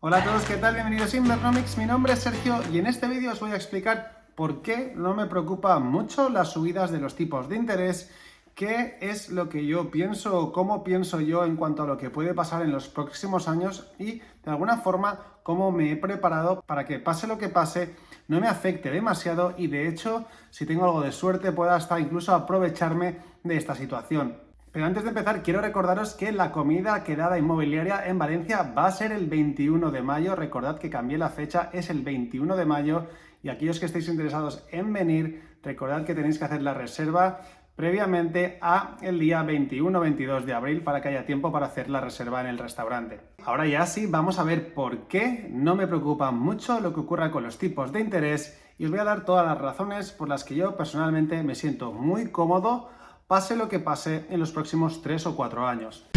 Hola a todos, ¿qué tal? Bienvenidos a Invernomics, mi nombre es Sergio y en este vídeo os voy a explicar por qué no me preocupa mucho las subidas de los tipos de interés, qué es lo que yo pienso o cómo pienso yo en cuanto a lo que puede pasar en los próximos años y de alguna forma cómo me he preparado para que pase lo que pase no me afecte demasiado y de hecho si tengo algo de suerte pueda hasta incluso aprovecharme de esta situación. Pero antes de empezar, quiero recordaros que la comida quedada inmobiliaria en Valencia va a ser el 21 de mayo. Recordad que cambié la fecha, es el 21 de mayo. Y aquellos que estéis interesados en venir, recordad que tenéis que hacer la reserva previamente a el día 21-22 de abril para que haya tiempo para hacer la reserva en el restaurante. Ahora ya sí, vamos a ver por qué no me preocupa mucho lo que ocurra con los tipos de interés y os voy a dar todas las razones por las que yo personalmente me siento muy cómodo pase lo que pase en los próximos 3 o 4 años.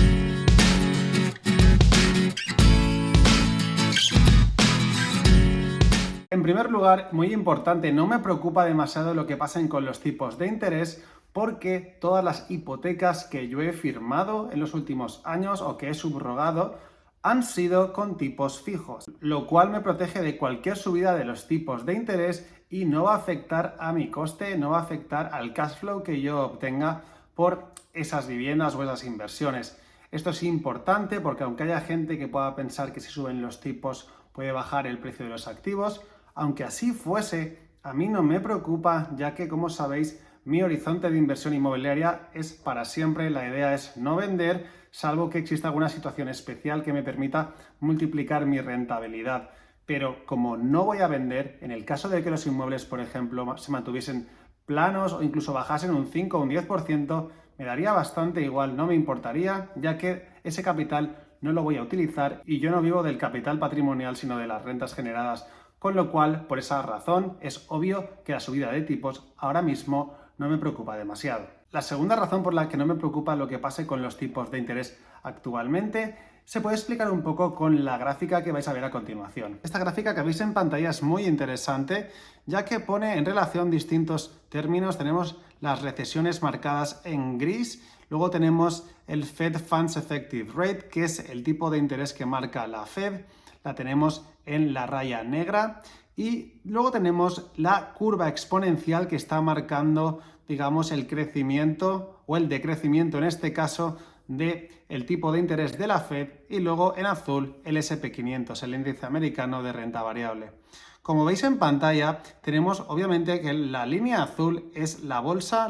En primer lugar, muy importante, no me preocupa demasiado lo que pasen con los tipos de interés porque todas las hipotecas que yo he firmado en los últimos años o que he subrogado han sido con tipos fijos, lo cual me protege de cualquier subida de los tipos de interés y no va a afectar a mi coste, no va a afectar al cash flow que yo obtenga por esas viviendas o esas inversiones. Esto es importante porque aunque haya gente que pueda pensar que si suben los tipos puede bajar el precio de los activos, aunque así fuese, a mí no me preocupa ya que, como sabéis, mi horizonte de inversión inmobiliaria es para siempre. La idea es no vender, salvo que exista alguna situación especial que me permita multiplicar mi rentabilidad. Pero como no voy a vender, en el caso de que los inmuebles, por ejemplo, se mantuviesen planos o incluso bajasen un 5 o un 10%, me daría bastante igual, no me importaría, ya que ese capital no lo voy a utilizar y yo no vivo del capital patrimonial, sino de las rentas generadas. Con lo cual, por esa razón, es obvio que la subida de tipos ahora mismo no me preocupa demasiado. La segunda razón por la que no me preocupa lo que pase con los tipos de interés actualmente se puede explicar un poco con la gráfica que vais a ver a continuación. Esta gráfica que veis en pantalla es muy interesante, ya que pone en relación distintos términos. Tenemos las recesiones marcadas en gris, luego tenemos el Fed Funds Effective Rate, que es el tipo de interés que marca la Fed, la tenemos en la raya negra, y luego tenemos la curva exponencial que está marcando, digamos, el crecimiento o el decrecimiento en este caso del tipo de interés de la Fed, y luego en azul el SP500, el índice americano de renta variable. Como veis en pantalla, tenemos obviamente que la línea azul es la bolsa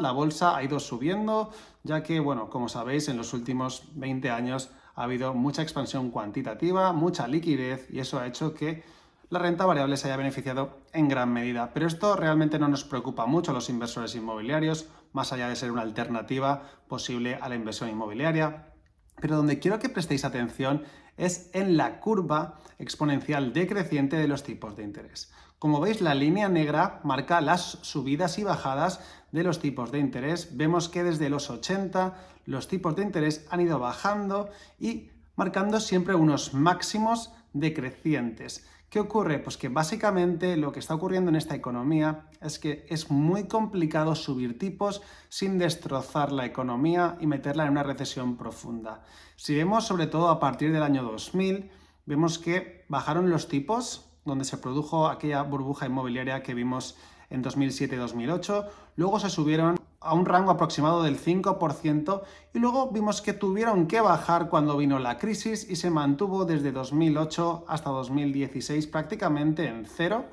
ha ido subiendo, ya que, bueno, como sabéis, en los últimos 20 años ha habido mucha expansión cuantitativa, mucha liquidez, y eso ha hecho que la renta variable se haya beneficiado en gran medida. Pero esto realmente no nos preocupa mucho a los inversores inmobiliarios, más allá de ser una alternativa posible a la inversión inmobiliaria. Pero donde quiero que prestéis atención es en la curva exponencial decreciente de los tipos de interés. Como veis, la línea negra marca las subidas y bajadas de los tipos de interés. Vemos que desde los 80 los tipos de interés han ido bajando y marcando siempre unos máximos decrecientes. ¿Qué ocurre? Pues que básicamente lo que está ocurriendo en esta economía es que es muy complicado subir tipos sin destrozar la economía y meterla en una recesión profunda. Si vemos sobre todo a partir del año 2000, vemos que bajaron los tipos, donde se produjo aquella burbuja inmobiliaria que vimos en 2007-2008, luego se subieron a un rango aproximado del 5% y luego vimos que tuvieron que bajar cuando vino la crisis y se mantuvo desde 2008 hasta 2016 prácticamente en cero.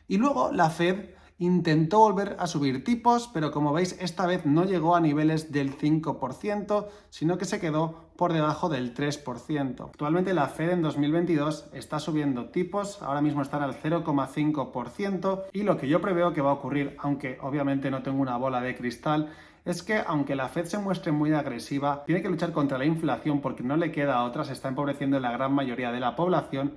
Y luego la Fed intentó volver a subir tipos, pero como veis esta vez no llegó a niveles del 5%, sino que se quedó por debajo del 3%. Actualmente la Fed en 2022 está subiendo tipos, ahora mismo están al 0,5%, y lo que yo preveo que va a ocurrir, aunque obviamente no tengo una bola de cristal, es que aunque la Fed se muestre muy agresiva, tiene que luchar contra la inflación porque no le queda otra, se está empobreciendo la gran mayoría de la población.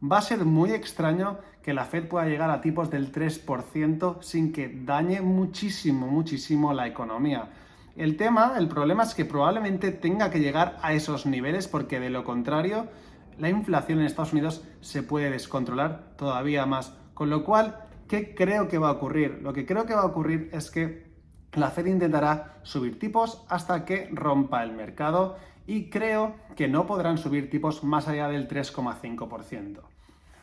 Va a ser muy extraño que la Fed pueda llegar a tipos del 3% sin que dañe muchísimo la economía. El problema es que probablemente tenga que llegar a esos niveles porque de lo contrario la inflación en Estados Unidos se puede descontrolar todavía más. Con lo cual, ¿qué creo que va a ocurrir? Lo que creo que va a ocurrir es que la Fed intentará subir tipos hasta que rompa el mercado y creo que no podrán subir tipos más allá del 3,5%.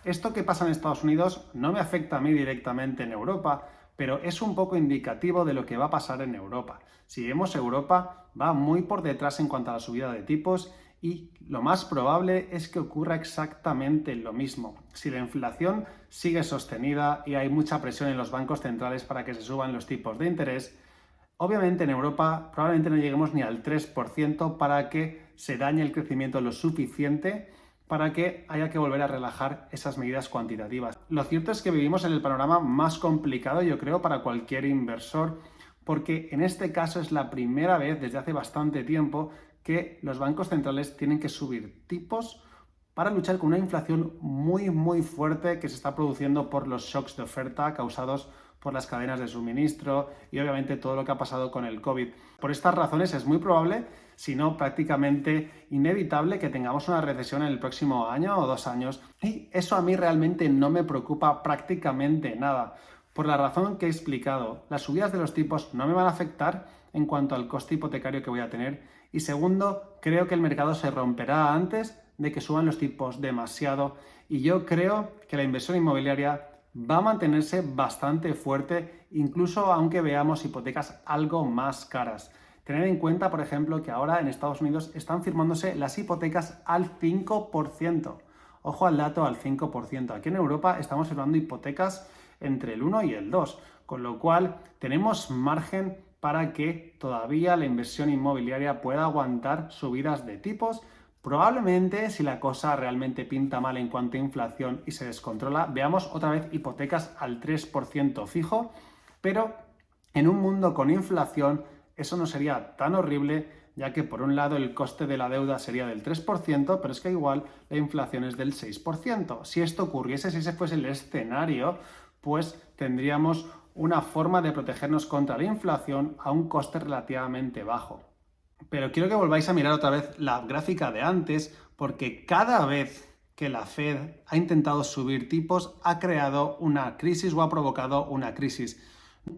Esto que pasa en Estados Unidos no me afecta a mí directamente en Europa, pero es un poco indicativo de lo que va a pasar en Europa. Si vemos Europa, va muy por detrás en cuanto a la subida de tipos y lo más probable es que ocurra exactamente lo mismo. Si la inflación sigue sostenida y hay mucha presión en los bancos centrales para que se suban los tipos de interés, obviamente en Europa probablemente no lleguemos ni al 3% para que se dañe el crecimiento lo suficiente para que haya que volver a relajar esas medidas cuantitativas. Lo cierto es que vivimos en el panorama más complicado, yo creo, para cualquier inversor, porque en este caso es la primera vez desde hace bastante tiempo que los bancos centrales tienen que subir tipos para luchar con una inflación muy fuerte que se está produciendo por los shocks de oferta causados por las cadenas de suministro y obviamente todo lo que ha pasado con el COVID. Por estas razones es muy probable, si no prácticamente inevitable, que tengamos una recesión en el próximo año o 2 años, y eso a mí realmente no me preocupa prácticamente nada. Por la razón que he explicado, las subidas de los tipos no me van a afectar en cuanto al coste hipotecario que voy a tener, y segundo, creo que el mercado se romperá antes de que suban los tipos demasiado, y yo creo que la inversión inmobiliaria va a mantenerse bastante fuerte, incluso aunque veamos hipotecas algo más caras. Tened en cuenta, por ejemplo, que ahora en Estados Unidos están firmándose las hipotecas al 5%. Ojo al dato, al 5%. Aquí en Europa estamos firmando hipotecas entre el 1 y el 2, con lo cual tenemos margen para que todavía la inversión inmobiliaria pueda aguantar subidas de tipos. Probablemente, si la cosa realmente pinta mal en cuanto a inflación y se descontrola, veamos otra vez hipotecas al 3% fijo, pero en un mundo con inflación eso no sería tan horrible, ya que por un lado el coste de la deuda sería del 3%, pero es que igual la inflación es del 6%. Si esto ocurriese, si ese fuese el escenario, pues tendríamos una forma de protegernos contra la inflación a un coste relativamente bajo. Pero quiero que volváis a mirar otra vez la gráfica de antes, porque cada vez que la Fed ha intentado subir tipos, ha creado una crisis o ha provocado una crisis.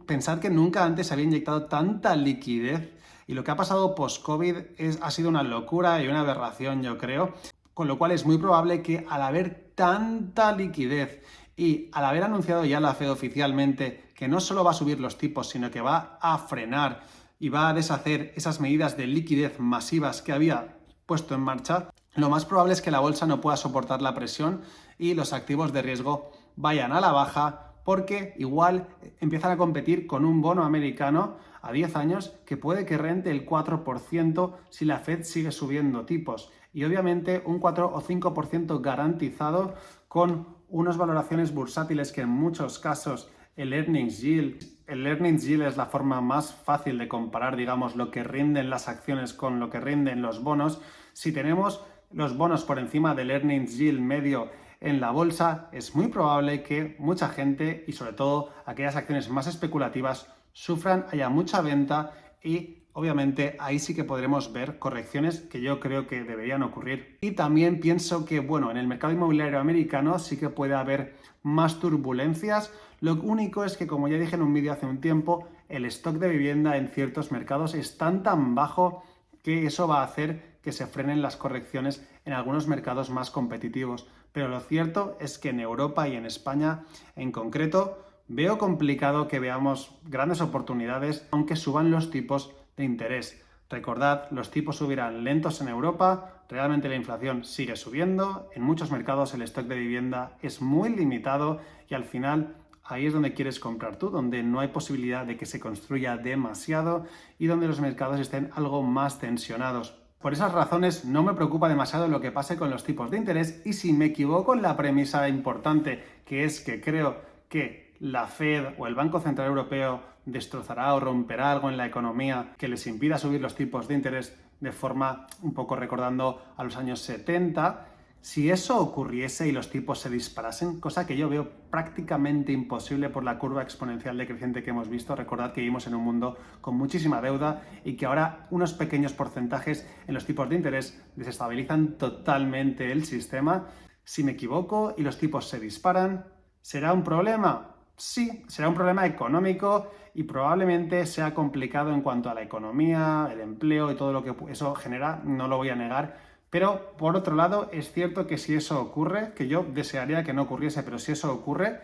Pensad que nunca antes se había inyectado tanta liquidez y lo que ha pasado post-COVID ha sido una locura y una aberración, yo creo. Con lo cual es muy probable que al haber tanta liquidez y al haber anunciado ya la Fed oficialmente que no solo va a subir los tipos, sino que va a frenar y va a deshacer esas medidas de liquidez masivas que había puesto en marcha, lo más probable es que la bolsa no pueda soportar la presión y los activos de riesgo vayan a la baja, porque igual empiezan a competir con un bono americano a 10 años que puede que rente el 4% si la Fed sigue subiendo tipos. Y obviamente un 4 o 5% garantizado con unas valoraciones bursátiles que en muchos casos el earnings yield es la forma más fácil de comparar, digamos, lo que rinden las acciones con lo que rinden los bonos. Si tenemos los bonos por encima del earnings yield medio en la bolsa, es muy probable que mucha gente, y sobre todo aquellas acciones más especulativas, sufran, haya mucha venta y obviamente ahí sí que podremos ver correcciones que yo creo que deberían ocurrir. Y también pienso que, bueno, en el mercado inmobiliario americano sí que puede haber más turbulencias. Lo único es que, como ya dije en un vídeo hace un tiempo, el stock de vivienda en ciertos mercados es tan bajo que eso va a hacer que se frenen las correcciones en algunos mercados más competitivos. Pero lo cierto es que en Europa y en España en concreto veo complicado que veamos grandes oportunidades aunque suban los tipos de interés. Recordad, los tipos subirán lentos en Europa, realmente la inflación sigue subiendo, en muchos mercados el stock de vivienda es muy limitado y al final ahí es donde quieres comprar tú, donde no hay posibilidad de que se construya demasiado y donde los mercados estén algo más tensionados. Por esas razones no me preocupa demasiado lo que pase con los tipos de interés y si me equivoco en la premisa importante, que es que creo que la Fed o el Banco Central Europeo destrozará o romperá algo en la economía que les impida subir los tipos de interés de forma un poco recordando a los años 70, si eso ocurriese y los tipos se disparasen, cosa que yo veo prácticamente imposible por la curva exponencial decreciente que hemos visto, recordad que vivimos en un mundo con muchísima deuda y que ahora unos pequeños porcentajes en los tipos de interés desestabilizan totalmente el sistema. Si me equivoco y los tipos se disparan, ¿será un problema? Sí, será un problema económico y probablemente sea complicado en cuanto a la economía, el empleo y todo lo que eso genera, no lo voy a negar. Pero por otro lado, es cierto que si eso ocurre, que yo desearía que no ocurriese, pero si eso ocurre,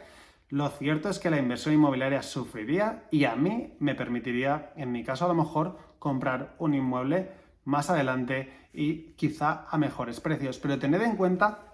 lo cierto es que la inversión inmobiliaria sufriría y a mí me permitiría, en mi caso a lo mejor, comprar un inmueble más adelante y quizá a mejores precios. Pero tened en cuenta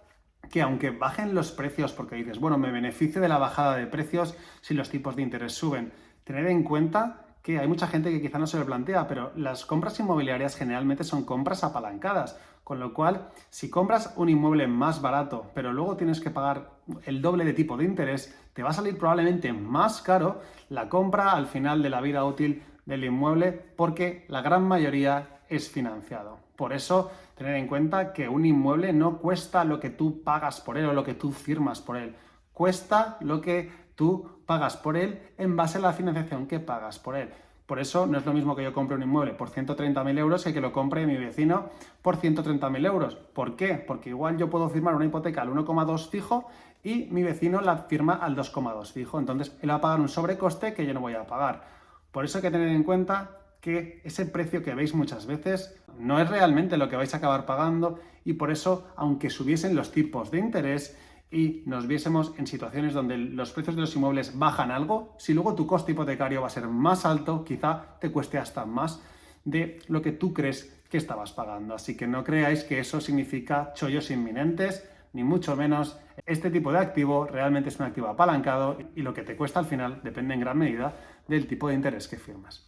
que aunque bajen los precios, porque dices, bueno, me beneficio de la bajada de precios si los tipos de interés suben, tened en cuenta que hay mucha gente que quizá no se lo plantea, pero las compras inmobiliarias generalmente son compras apalancadas, con lo cual, si compras un inmueble más barato, pero luego tienes que pagar el doble de tipo de interés, te va a salir probablemente más caro la compra al final de la vida útil del inmueble porque la gran mayoría es financiado. Por eso, tener en cuenta que un inmueble no cuesta lo que tú pagas por él o lo que tú firmas por él. Cuesta lo que tú pagas por él en base a la financiación que pagas por él. Por eso no es lo mismo que yo compre un inmueble por 130.000 euros que lo compre mi vecino por 130.000 euros. ¿Por qué? Porque igual yo puedo firmar una hipoteca al 1,2 fijo y mi vecino la firma al 2,2 fijo. Entonces él va a pagar un sobrecoste que yo no voy a pagar. Por eso hay que tener en cuenta que ese precio que veis muchas veces no es realmente lo que vais a acabar pagando y por eso, aunque subiesen los tipos de interés y nos viésemos en situaciones donde los precios de los inmuebles bajan algo, si luego tu coste hipotecario va a ser más alto, quizá te cueste hasta más de lo que tú crees que estabas pagando. Así que no creáis que eso significa chollos inminentes, ni mucho menos. Este tipo de activo realmente es un activo apalancado y lo que te cuesta al final depende en gran medida del tipo de interés que firmas.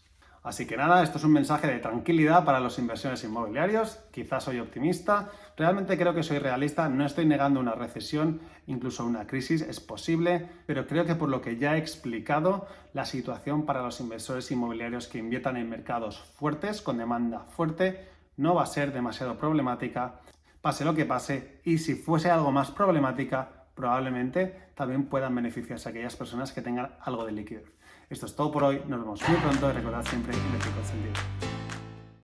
Así que nada, esto es un mensaje de tranquilidad para los inversores inmobiliarios. Quizás soy optimista, realmente creo que soy realista, no estoy negando una recesión, incluso una crisis es posible, pero creo que por lo que ya he explicado, la situación para los inversores inmobiliarios que inviertan en mercados fuertes, con demanda fuerte, no va a ser demasiado problemática, pase lo que pase, y si fuese algo más problemática, probablemente también puedan beneficiarse aquellas personas que tengan algo de liquidez. Esto es todo por hoy, nos vemos muy pronto y recordad siempre invertir con sentido.